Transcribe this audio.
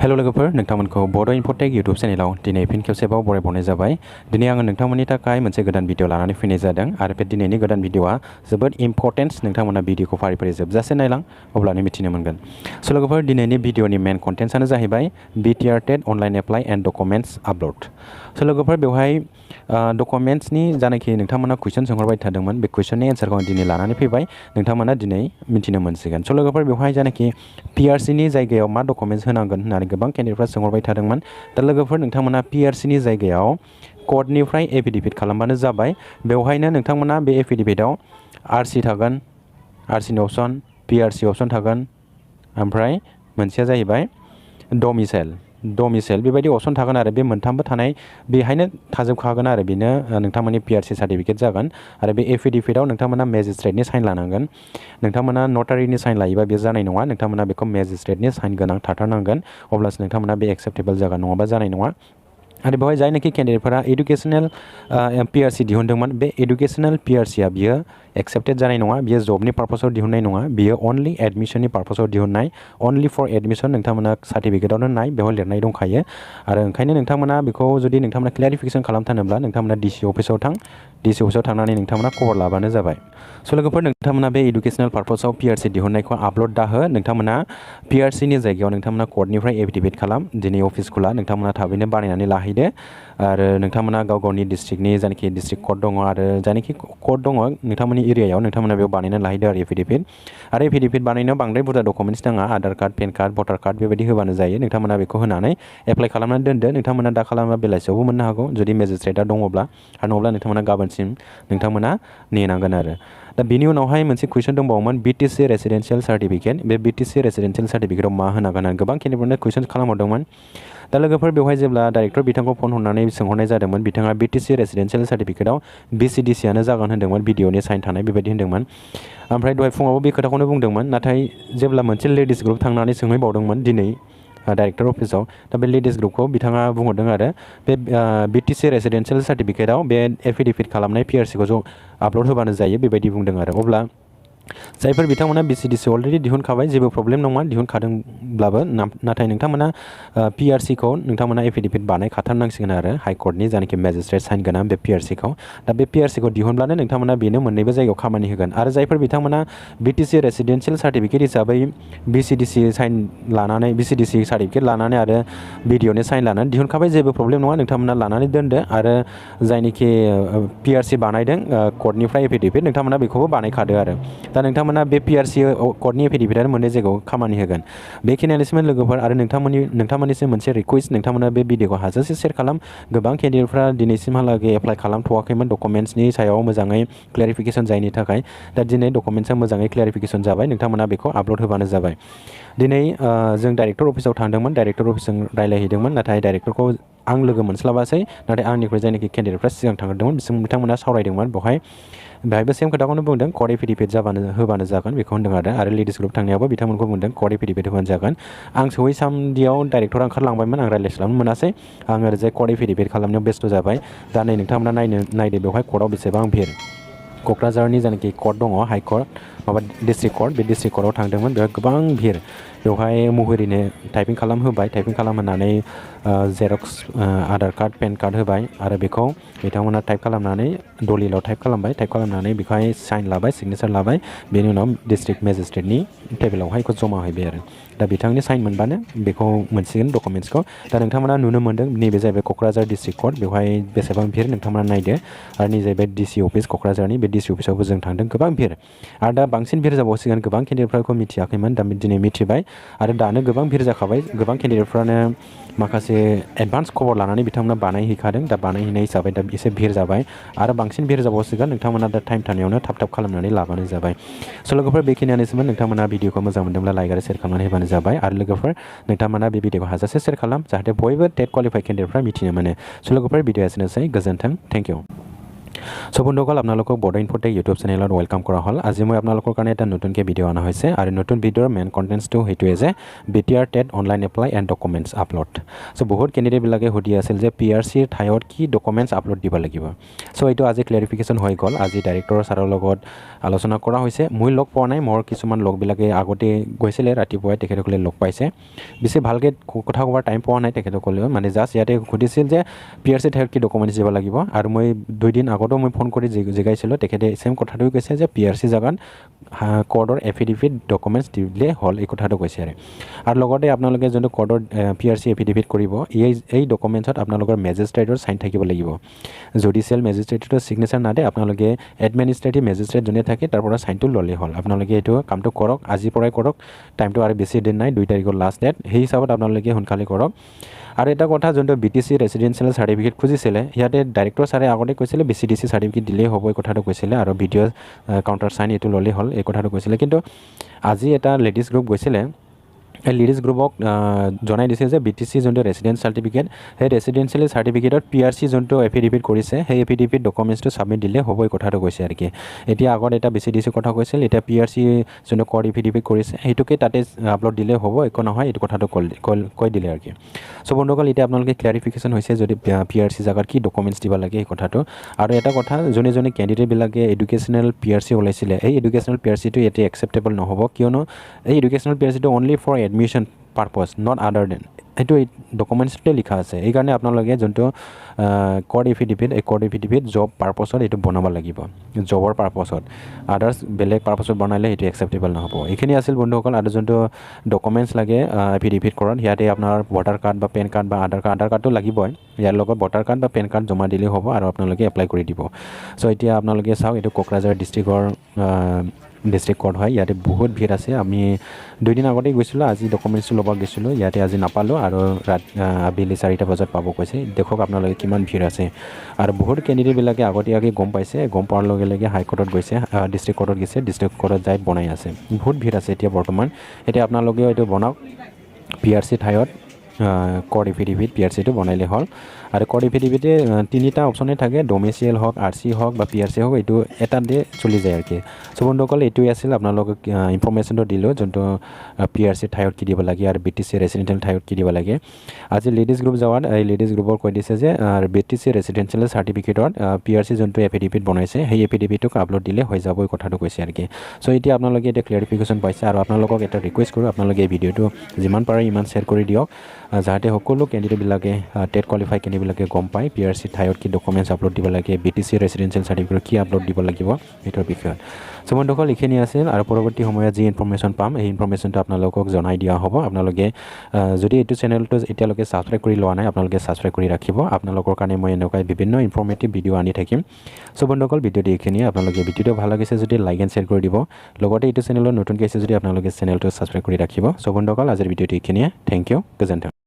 Hello लोगोफोर नोंथांमोनखौ बड' इन्फ'टेक YouTube चेनेलाव दिनै fin खेबसेबाव बरायबावनाय जाबाय। दिनै आङो नोंथांमोननि थाखाय मोनसे गोदान भिडिअ लानानै फैनाय जादों आरो बे दिनैनि गोदान भिडिअआ जोबोद इम्पर्टेन्ट। नोंथांमोना भिडिअखौ फारि फारि जोबजासे नायलां अब्लानो मिथिनो मोनगोन। स' लोगोफोर दिनैनि भिडिअनि मेन कन्टेन्ट्सआनो जाहैबाय BTR TET online apply end documents upload. स' लोगोफोर बेवहाय डकुमेन्ट्सनि जानाखि नोंथांमोना कुइसन सोंहरबाय थादोंमोन बे कुइसननि एन्सारखौ आं दिनै लानानै फैबाय। नोंथांमोना दिनै मिथिनो मोनसिगोन। स' लोगोफोर बेवहाय जानाखि PRCनि जायगायाव मा डकुमेन्ट्स होनांगोन होननानै गोबां केन्डिडेटफ्रा सोंहरबाय थादोंमोन। दा लोगोफोर नोंथांमोना PRCनि जायगायाव कर्टनिफ्राय एफिडेभिट खालामबानो जाबाय। बेवहायनो नोंथांमोना बे एफिडेभिटआव RC थागोन, RCनि अपसन, PRC अपसन थागोन, ओमफ्राय मोनसेया जाहैबाय डमिसाइल बेबायदि अपसन थागोन आरो बे मोनथामबो थानाय बेहायनो थाजोबखागोन आरो बेनो नोंथांमोननि PRC सार्टिफिकेट जागोन। आरो बे एफिडेभिटआव नोंथांमोना मेजिस्ट्रेटनि साइन लानांगोन। नोंथांमोना नटारिनि साइन लायोबा बे जानाय नङा। नोंथांमोना बेखौ मेजिस्ट्रेटनि साइन गोनां थाथारनांगोन अब्लासो नोंथांमोना बे एक्सेप्टेबल जागोन, नङाबा जानाय नङा। आरो बेवहाय जायनाखि केन्डिडेटफोरा इडुकेसनेल PRC दिहुनदोंमोन बे इडुकेसनेल PRCआ बियो एक्सेप्टेड जानाय नङा। बियो जबनि पार्पसाव दिहुननाय नङा, बियो अनलि एडमिसननि पार्पसाव दिहुननाय, अनलि फर एडमिसन। नोंथांमोना सार्टिफिकेटआवनो नाय बेवहाय लिरनाय दंखायो। आरो ओंखायनो नोंथांमोना बेखौ जुदि नोंथांमोना क्लियारिफिकेसन खालामथारनोब्ला नोंथांमोना DC अफिसाव थां, DC अफिसाव थांनानै नोंथांमोना खबर लाबानो जाबाय। स' लोगोफोर नोंथांमोना बे इडुकेसनेल पार्पसाव PRC दिहुननायखौ आपल'ड दाहो। नोंथांमोना PRCनि जायगायाव नोंथांमोना कर्टनिफ्राय एफिडेभिट खालाम। दिनै अफिस खुला, नोंथांमोना थाबैनो बानायनानै लाहैदो। आरो नोंथांमोना गाव गावनि डिस्ट्रिक्टनि जायनाखि डिस्ट्रिक्ट कर्ट दङ आरो जायनाखि कर्ट दङ नोंथांमोननि एरियायाव नोंथांमोना बेयाव बानायनानै लाहैदो आरो एफिडेभिट बानायनायाव बांद्राय बुरजा डकुमेन्ट्स नाङा। आधार कार्ड, पेन कार्ड, भटार कार्ड बेबायदि होबानो जायो। नोंथांमोना बेखौ होनानै एप्लाइ खालामनानै दोनदो। नोंथांमोना दा खालामबा बेलासियावबो मोननो हागौ जुदि मेजिस्ट्रेटआ दङब्ला, आरो नङाब्ला नोंथांमोना गाबोनसिम नोंथांमोना नेनांगोन आरो। दा बिनि उनावहाय मोनसे कुइसन दंबावोमोन BTC रेसिडेन्सियेल सार्टिफिकेट। बे BTC रेसिडेन्सियेल सार्टिफिकेटआव मा होनांगोन होननानै गोबां केन्डिडेटफोरनो कुइसन खालामहरदोंमोन। दा लोगोफोर बेवहाय जेब्ला डाइरेक्टर बिथांखौ फन हरनानै सोंहरनाय जादोंमोन, बिथाङा BTC रेसिडेन्सियेल सार्टिफिकेटआव BCDCआनो जागोन होन्दोंमोन, भिडिअनि साइन थानाय बेबायदि होन्दोंमोन। ओमफ्राय दहाय फुङावबो बे खोथाखौनो बुंदोंमोन। नाथाय जेब्ला मोनसे लेडिस ग्रुप थांनानै सोंहैबावदोंमोन दिनै डाइरेक्टर अफिसाव, दा बे लेडिस ग्रुपखौ बिथाङा बुंहरदों आरो बे BTC रेसिडेन्सियेल सार्टिफिकेटआव बे एफिडेभिट खालामनाय PRCखौ ज' आपल'ड होबानो जायो बेबायदि बुंदों आरो। अब्ला जायफोर बिथांमोना BCDC अलरेडि दिहुनखाबाय जेबो प्रब्लेम नङा दिहुनखादोंब्लाबो, नाथाय नोंथांमोना PRCखौ नोंथांमोना एफिडेभिट बानायखाथारनांसिगोन आरो हाइकर्टनि जायनाखि मेजिस्ट्रेट साइन गोनां बे PRCखौ। दा बे PRCखौ दिहुनब्लानो नोंथांमोना बेनो मोननैबो जायगायाव खामानि होगोन। आरो जायफोर बिथांमोना BTC रेसिडेन्सियेल सार्टिफिकेट हिसाबै BCDC सार्टिफिकेट लानानै आरो भिडिअनि साइन लानानै दिहुनखाबाय जेबो प्रब्लेम नङा, नोंथांमोना लानानै दोनदो। आरो जायनिखि PRC बानायदों कर्टनिफ्राय एफिडेभिट नोंथांमोना बेखौबो बानायखादो आरो। दा नोंथांमोना बे PRC कर्टनि एफिडेभिटआनो मोननै जायगायाव खामानि होगोन। बेखिनियानोसैमोन लोगोफोर। आरो नोंथांमोननिसिम मोनसे रिकुवेस्ट, नोंथांमोना बे भिडिअखौ हाजासे शेयार खालाम। गोबां केन्डिडेटफ्रा दिनैसिमहालागै एप्लाइ खालामथ'वाखैमोन डकुमेन्ट्सनि सायाव मोजाङै क्लियारिफिकेसन जायैनि थाखाय। दा दिनै डकुमेन्ट्सआ मोजाङै क्लियारिफिकेसन जाबाय, नोंथांमोना बेखौ आपल'ड होबानो जाबाय। दिनै जों डाइरेक्टर अफिसाव थांदोंमोन, डाइरेक्टर अफिसजों रायज्लायहैदोंमोन, नाथाय डाइरेक्टरखौ आं लोगो मोनस्लाबासै। नाथाय आंनिख्रुइ जायनाखि केन्डिडेटफ्रा सिगां थांदोंमोन बिथांमोना सावरायदोंमोन। बेहायबो सेम खोथाखौनो बुंदों, कर्ट एफिडेभिट होबानो जागोन बेखौ होन्दों आरो लेडिस ग्रुप थांनायावबो बिथांमोनखौ बुंदों कर्ट एफिडेभिट होबानो जागोन। आं सहैसान्दियाव डाइरेक्टरा ओंखारलांबायमोन, आं रायज्लायस्लाबनो मोनासै। आं ओरैजाय कर्ट एफिडेभिट खालामनायाव बेस्थ' जाबाय। दा नै नोंथांमोना नायदो बेवहाय कर्टआव बेसेबां भिर। क'क्राझारनि जायनाखि कर्ट दङ हाइकर्ट डिस्ट्रिक्ट कर्ट, बे डिस्ट्रिक्ट कर्टआव थांदोंमोन, बेवहाय गोबां भिर। बेवहाय मुहुरिनो टाइपिं खालामहोबाय, टाइपिं खालामहोनानै xerox Aadhaar card, PAN card होबाय आरो बेखौ बिथांमोना टाइप खालामनानै दलिलाव टाइप खालामनानै बेखौहाय साइन लाबाय, सिगनेसार लाबाय। बेनि उनाव डिस्ट्रिक्ट मेजिस्ट्रेटनि टेबोलावहाय बेखौ जमा हैबाय आरो। दा बिथांनि साइन मोनबानो बेखौ मोनसिगोन डकुमेन्ट्सखौ। दा नोंथांमोना नुनो मोन्दों नैबे जाहैबाय क'क्राझार डिस्ट्रिक्ट कर्ट, बेवहाय बेसेबां भिर नोंथांमोना नायदो। आरो नै जाहैबाय DC अफिस क'क्राझारनि, बे DC अफिसावबो जों थांदों, गोबां भिर। आरो दा बांसिन भिर जाबावसिगोन, गोबां केन्डिडेटफोरखौ मिथियाखैमोन, दा दिनै मिथिबाय। आरो दानो गोबां भिर जाखाबाय, गोबां केन्डिडेटफ्रानो माखासे एडभान्स खबर लानानै बिथांमोना बानायहैखादों। दा बानायहैनाय हिसाबै दा एसे भिर जाबाय आरो बांसिन भिर जाबावसिगोन। नोंथांमोना दा टाइम थानायावनो थाब खालामनानै लाबानो जाबाय। स' लोगोफोर बेखिनियानोसैमोन। नोंथांमोना भिडिअखौ मोजां मोनदोंब्ला लाइक आरो शेयार खालामनानै होबानो जाबाय। आरो लोगोफोर नोंथांमोना बे भिडिअखौ हाजासे शेयार खालाम, जाहाथे बयबो टेट क्वालिफाइड केन्डिडेटफ्रा मिथिनो मोनो। स' लोगोफोर भिडिअ एसेनोसै, गोजोन्थों, थेংক ইউ। সো বন্ধুসকল আপোনালোকক বড' ইনফ'টেক ইউটিউব চেনেলত ৱেলকাম কৰা হ'ল। আজি মই আপোনালোকৰ কাৰণে এটা নতুনকৈ ভিডিঅ' অনা হৈছে আৰু নতুন ভিডিঅ'ৰ মেইন কণ্টেণ্টছটো সেইটোৱে যে BTR TET online apply and documents upload. So' বহুত কেণ্ডিডেটবিলাকে সুধি আছিল যে PRCৰ ঠাইত কি ডকুমেণ্টছ আপলোড দিব লাগিব। চ' এইটো আজি ক্লিয়াৰিফিকেশ্যন হৈ গ'ল। আজি ডাইৰেক্টৰ ছাৰৰ লগত আলোচনা কৰা হৈছে মই লগ পোৱা নাই মোৰ কিছুমান লগবিলাকে আগতে গৈছিলে ৰাতিপুৱাই তেখেতসকলে লগ পাইছে বেছি ভালকৈ কথা ক'বৰ টাইম পোৱা নাই তেখেতসকলেও মানে জাষ্ট ইয়াতে সুধিছিল যে PRC ঠাইত কি ডকুমেণ্টছ দিব লাগিব আৰু মই 2 দিন আগতো মই ফোন কৰি জিগাইছিলোঁ তেখেতে চেম কথাটোৱে কৈছে যে PRC জাগাত কোডৰ এফিডেভিট ডকুমেণ্টছ দিলে হ'ল এই কথাটো কৈছে আৰু লগতে আপোনালোকে যোনটো কোডৰ PRC এফিডেভিট কৰিব এই ডকুমেণ্টছত আপোনালোকৰ মেজিষ্ট্ৰেটৰ সাইন থাকিব লাগিব জুডিচিয়েল মেজিষ্ট্ৰেটৰ সিগনেচাৰ নাদে আপোনালোকে এডমিনিষ্ট্ৰেটিভ মেজিষ্ট্ৰেট যোনে থাকে তাৰ পৰা সাইনটো ল'লে হ'ল আপোনালোকে এইটো কামটো কৰক আজিৰ পৰাই কৰক টাইমটো আৰু বেছি দিন নাই 2 তাৰিখৰ লাষ্ট ডেট সেই হিচাপত আপোনালোকে সোনকালে কৰক আৰু এটা কথা যোনটো BTC ৰেচিডেন্সিয়েল সাৰ্টিফিকেট খুজিছিলে ইয়াতে ডাইৰেক্টৰ ছাৰে আগতে কৈছিলে BCDC সাৰ্টিফিকেট দিলেই হ'ব এই কথাটো কৈছিলে আৰু ভিডিঅ' কাউণ্টাৰ সাইন এইটো ল'লেই হ'ল এই কথাটো কৈছিলে কিন্তু আজি এটা লেডিজ গ্ৰুপ গৈছিলে এই লেডিজ গ্ৰুপক জনাই দিছে যে BTC যোনটো ৰেচিডেন্স সাৰ্টিফিকেট সেই ৰেচিডেন্সিয়েল সাৰ্টিফিকেটত PRC যোনটো এফিডেভিট কৰিছে সেই এফিডেভিট ডকুমেণ্টছটো সাবমিট দিলে হ'ব এই কথাটো কৈছে আৰু কি এতিয়া আগত এটা BCDC কথা কৈছিল এতিয়া PRC যোনটো কোড এফিডেভিট কৰিছে সেইটোকে তাতে আপলোড দিলে হ'ব একো নহয় এইটো কথাটো কৈ দিলে আৰু কি সো বন্ধুসকল এতিয়া আপোনালোকে ক্লিয়াৰিফিকেশ্যন হৈছে যদি PRC জাগাত কি ডকুমেণ্টছ দিব লাগে এই কথাটো আৰু এটা কথা যোনে কেণ্ডিডেটবিলাকে এডুকেশ্যনেল PRC ওলাইছিলে এই এডুকেশ্যনেল PRCটো ইয়াতে একচেপ্টেবল নহ'ব কিয়নো এই এডুকেশ্যনেল PRCটো only for admission purpose not other then এইটো ডকুমেণ্টছতে লিখা আছে এইকাৰণে আপোনালোকে যোনটো কোড এফিডেভিট এই কোড এফিডেভিট জব পাৰপছত এইটো বনাব লাগিব জবৰ পাৰপছত আদাৰ্ছ বেলেগ পাৰপছত বনালে এইটো একচেপ্টেবল নহ'ব এইখিনি আছিল বন্ধুসকল আৰু যোনটো ডকুমেণ্টছ লাগে এফিডেভিট কৰাত ইয়াতে আপোনাৰ ভোটাৰ কাৰ্ড বা পেন কাৰ্ড বা আধাৰ কাৰ্ডটো লাগিবই ইয়াৰ লগত ভোটাৰ কাৰ্ড বা পেন কাৰ্ড জমা দিলেই হ'ব আৰু আপোনালোকে এপ্লাই কৰি দিব চ' এতিয়া আপোনালোকে চাওক এইটো কোকৰাঝাৰ ডিষ্ট্ৰিক্ট কোড হয় ইয়াতে বহুত ভিৰ আছে আমি 2 দিন আগতে গৈছিলোঁ আজি ডকুমেণ্টছটো ল'ব গৈছিলোঁ ইয়াতে আজি নাপালোঁ আৰু আবেলি 4টা বজাত পাব কৈছে দেখক আপোনালোকে কিমান ভিৰ আছে আৰু বহুত কেণ্ডিডেটবিলাকে আগতীয়াকৈ গম পাইছে গম পোৱাৰ লগে লগে হাইকোৰ্টত গৈছে ডিষ্ট্ৰিক্ট কোৰ্টত গৈছে ডিষ্ট্ৰিক্ট কোৰ্টত যাই বনাই আছে বহুত ভিৰ আছে এতিয়া বৰ্তমান এতিয়া আপোনালোকেও এইটো বনাওক PRC ঠাইত কোড এফিডেভিট PRCটো বনাইলে হ'ল আৰু কোড এফিডেভিটে 3টা অপশ্যনে থাকে ডোমেচিয়েল হওক RC হওক বা PRC হওক এইটো এটা দিয়ে চলি যায় আৰু কি চ' বন্ধুসকল এইটোৱে আছিল আপোনালোকক ইনফৰমেশ্যনটো দিলোঁ যোনটো PRC ঠাইত কি দিব লাগে আৰু BTC ৰেচিডেন্সিয়েল ঠাইত কি দিব লাগে আজি লেডিজ গ্ৰুপ যাৱাত এই লেডিজ গ্ৰুপৰ কৈ দিছে যে BTC ৰেচিডেন্সিয়েল সাৰ্টিফিকেটত PRC যোনটো এফিডেভিট বনাইছে সেই এফিডেভিটটোক আপলোড দিলে হৈ যাব এই কথাটো কৈছে আৰু কি চ' এতিয়া আপোনালোকে এটা ক্লিয়াৰিফিকেশ্যন পাইছে আৰু আপোনালোকক এটা ৰিকুৱেষ্ট কৰোঁ আপোনালোকে এই ভিডিঅ'টো যিমান পাৰে ইমান শ্বেয়াৰ কৰি দিয়ক যাতে সকলো কেণ্ডিডেটবিলাকে টেট কোৱালিফাই কেণ্ডিডেটবিলাকে গম পায় PRC ঠাইত কি ডকুমেণ্টছ আপলোড দিব লাগে BTC ৰেচিডেন্সিয়েল সাৰ্টিফিকেট কি আপলোড দিব লাগিব এইটোৰ বিষয়ত চ' বন্ধুসকল এইখিনি আছিল আৰু পৰৱৰ্তী সময়ত যি ইনফৰমেশ্যন পাম এই ইনফৰমেশ্যনটো আপোনালোকক জনাই দিয়া হ'ব আপোনালোকে যদি এইটো চেনেলটো এতিয়ালৈকে ছাবস্ক্ৰাইব কৰি লোৱা নাই আপোনালোকে ছাবস্ক্ৰাইব কৰি ৰাখিব আপোনালোকৰ কাৰণে মই এনেকুৱা বিভিন্ন ইনফৰমেটিভ ভিডিঅ' আনি থাকিম চ' বন্ধুসকল ভিডিঅ'টো এইখিনিয়ে আপোনালোকে ভিডিঅ'টো ভাল লাগিছে যদি লাইক এণ্ড শ্বেয়াৰ কৰি দিব লগতে এইটো চেনেলত নতুনকৈ আছে যদি আপোনালোকে চেনেলটো ছাবস্ক্ৰাইব কৰি ৰাখিব চ' বন্ধুসকল আজিৰ ভিডিঅ'টো এইখিনিয়ে থেংক ইউ গোজেণ্টন